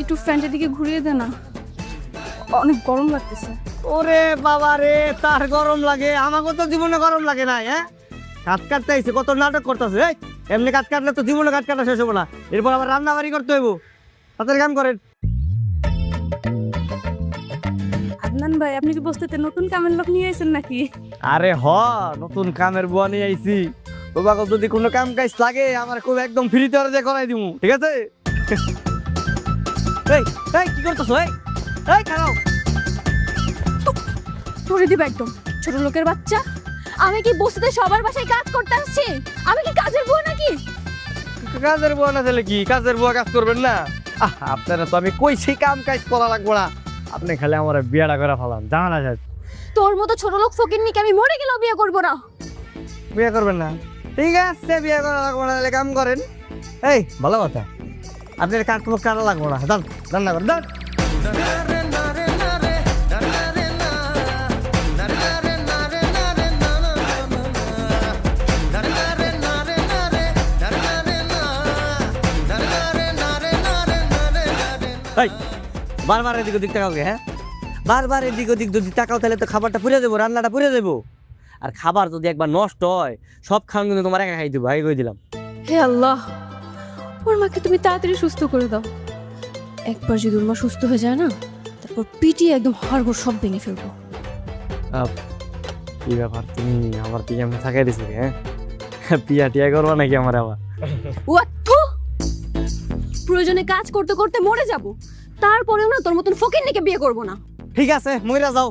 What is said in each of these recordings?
একটু ফ্যানটার দিকে ঘুরিয়ে দে না, অনেক গরম লাগতেছে। ওরে বাবা রে, তার গরম লাগে, আমাকে তো জীবনে গরম লাগে না। হ্যাঁ, কাট কাটতে আইছে, কত নাটক করতেছে। এমনি কাট কাটলে তো জীবনে কাট কাটা শেষ হবো না, এরপর আবার রান্না বাড়ি করতে হইব। তাদের কাম করেন। আদনান ভাই, আপনি কি বস্তিতে নতুন কামের লোক নিয়ে এসেছেন নাকি? আরে হ, নতুন কামের বুয়া নিয়ে আইছি। বাবাকে যদি কোনো কাম কাজ লাগে আমার খুব একদম ফ্রিতে ওরা করাই দিব, ঠিক আছে? এই এই কি করতেছ? এই খারাপ ধরে দিবে একদম, ছোট লোকের বাচ্চা। আমি কি বস্তিতে সবার বাসায় কাজ করতে আসছি? আমি কি কাজের বুয়া নাকি? কাজের বুয়া না তাহলে কি? কাজের বুয়া কাজ করবেন না? আপনারা তো আমি কইছি কাম কাজ করা লাগবো না, আপনি খালি আমার বিয়েটা করে ফেলান, জানা যায়। তোর মতো ছোট লোক ফকিন্নিকে আমি মরে গেলেও বিয়ে করবো না। বিয়ে করবেন না? ঠিক আছে, বিয়ে করা লাগবো না, তাহলে কাম করেন। এই ভালো কথা, আপনার কাঠ কাটা লাগবো না, যান রান্না করেন, যান। বারবার এদিক ওদিক তাকাও, হ্যাঁ বারবার এদিক ওদিক যদি তাকাও তাহলে তো খাবারটা পুড়ে যাবো, রান্নাটা পুড়ে যাবো। আর খাবার যদি একবার নষ্ট হয়, সব খাওয়ান কিন্তু তোমার একা খাই দেবো, আগে কই দিলাম। হে আল্লাহ, ওর মাকে তুমি তাড়াতাড়ি সুস্থ করে দাও। একবার যদি ওর মা সুস্থ হয়ে যায় না, তারপর পিটিয়ে একদম হাড়গোড় সব ভেঙে ফেলবো। কি ব্যাপার, তুমি আমার দিকে আমি থাকাই দিছি? হ্যাঁ, পিয়া টিয়া করবো নাকি আমার আবার? প্রয়োজনে কাজ করতে করতে মরে যাব, তারপরেও না তোর মতন ফকিন্নিকে বিয়ে করবো না। ঠিক আছে, মইরা যাও,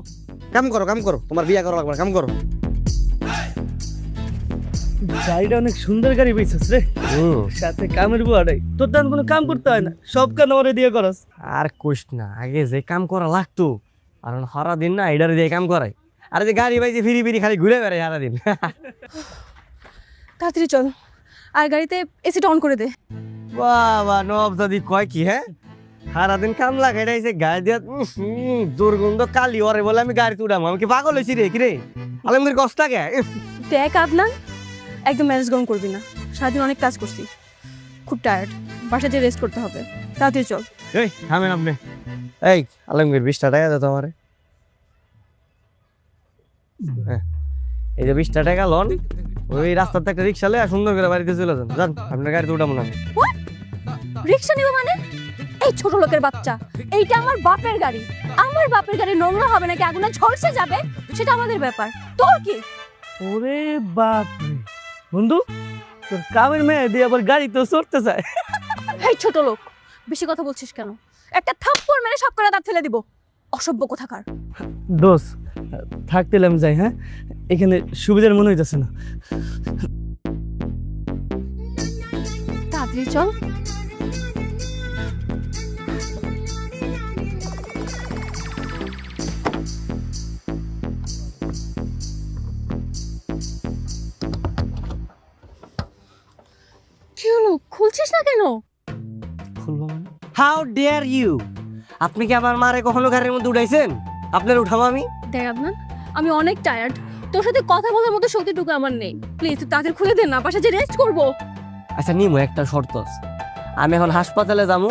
কাম করো কাম করো, তোমার বিয়া করা লাগবে না, কাম করো। গাড়িটা অনেক সুন্দর গাড়ি পেয়েছিস রে, সাথে কামের বুয়াটাই, তোর তেমন কোনো কাম করতে হয় না, সব কাজ আমারে দিয়ে করস। আর কোশ না, আগে যে কাম করা লাগতো, আর সারা দিন না এটারে দিয়ে কাম করাই। আর যে গাড়ি পাইছে ফিরি ফিরি খালি ঘুরে বেড়াই সারাদিন। তাড়াতাড়ি চল, আর গাড়িতে এসিটা অন করে দে। বাবা নব যদি কয় কি, হ্যাঁ সারাদিন কাম লাগাই রাইছে গাড়ি দিয়া, দুর্গন্ধ কালি ওরে বলে আমি গাড়িতে উঠাবো। আমি কি পাগল হয়েছি রে? কি রে আলমগীর কষ্ট লাগে? দেখ আদনান, একদম ম্যানেজ গরম করবি না, সারাদিন অনেক কাজ করছি, খুব টায়ার্ড, বাসায় যেয়ে রেস্ট করতে হবে। তাড়াতাড়ি চল। এই থামেন আপনি। এই আলমগীর 20 টাকা দাও তো আমারে। এই যে 20 টাকা লোন, ওই রাস্তাতে একটা রিক্সা লয়ে সুন্দর করে বাড়িতে চলে যান। যান, আপনার গাড়িতে উঠাবো না। রিক্সা নিব মানে? এই ছোট লোকের বাচ্চা, এইটা আমার বাপের গাড়ি। আমার বাপের গাড়ি নোংরা হবে নাকি আগুনে ঝলসে যাবে সেটা আমাদের ব্যাপার, তোর কি? ওরে বাপ রে বন্ধু, তোর কামের মেয়ে দিয়ে আবার গাড়ি তো চড়তে চায়। এই ছোট লোক, বেশি কথা বলছিস কেন? একটা থাপ্পড় মেরে সব করে দাঁত ফেলে দিব, অসভ্য কোথাকার। দোষ থাকতেলাম যাই, হ্যাঁ এখানে সুবিধার মনে হইতেছে না। তাড়াতাড়ি চল। কি হলো, খুলছিস না কেন? খুলবো মানে? How dare you! আপনি কি আমার মারে কখনো গাড়ির মধ্যে উঠাইছেন? আপনার উঠাবো আমি? দেখ আদনান, আমি অনেক টায়ার্ড, তোর সাথে কথা বলার মতো শক্তিটুকু আমার নেই। প্লিজ তুই তাড়াতাড়ি খুলে দে না, বাসায় যে রেস্ট করবো। আচ্ছা নিমো, একটা শর্ত আছে। আমি এখন হাসপাতালে যাবো,